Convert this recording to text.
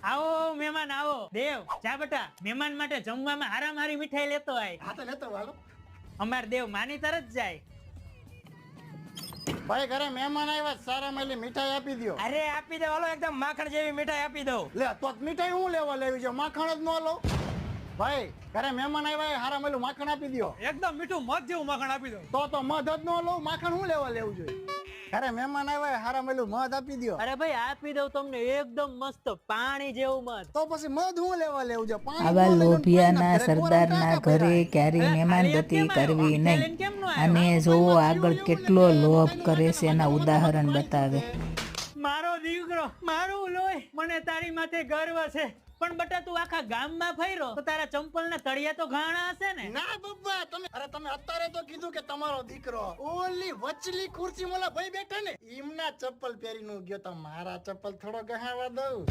આવો મહેમાન આવો. દેવ જા બેટા, મહેમાન માટે જમવામાં હારામારી મીઠાઈ લેતો આય. હા તો લેતો હાલો. અમાર દેવ માની તરત જાય. ભાઈ ઘરે મહેમાન આવ્યા સારા મેલી મીઠાઈ આપી દો. અરે આપી દો, હાલો એકદમ માખણ જેવી મીઠાઈ આપી દો. લે તો મીઠાઈ હું લેવા લેવી છે, માખણ જ ન લઉં. ભાઈ ઘરે મહેમાન આવ્યા હારા મેલું માખણ આપી દો. એકદમ મીઠું મધ જેવું માખણ આપી દો. તો મધ જ ન લઉં, માખણ હું લેવા લેવું જોઈએ. ઘરે મહેમાન આવ્યા હારા મેલું મધ આપી દો. અરે ભાઈ આપી દઉં તમને એકદમ મસ્ત પાણી જેવું મત. તો પછી મધ હું લેવા લેવું છે. પાણી આવા ન લઈને લોભિયાના ઘરે સરદારના કોણ ઘરે કાકા ક્યારેય મહેમાનગતિ કરવી નહીં. અને જોવો આગળ કેટલો લોભ કરે છે એના ઉદાહરણ બતાવે. મારો દીકરો, મારું લોહી, મને તારી માથે ગર્વ છે. પણ બટા તું આખા ગામમાં ફર્યો તો તારા ચંપલના તળિયા તો ઘાણા હશે ને? ના બબ્બા, તમે અત્યારે તો કીધું કે તમારો દીકરો ઓલી વચલી ખુરશી મોલા ભાઈ બેઠા ને એમના ચપ્પલ પહેરીને ગયો તો મારા ચપ્પલ થોડો ગહાવા દઉં.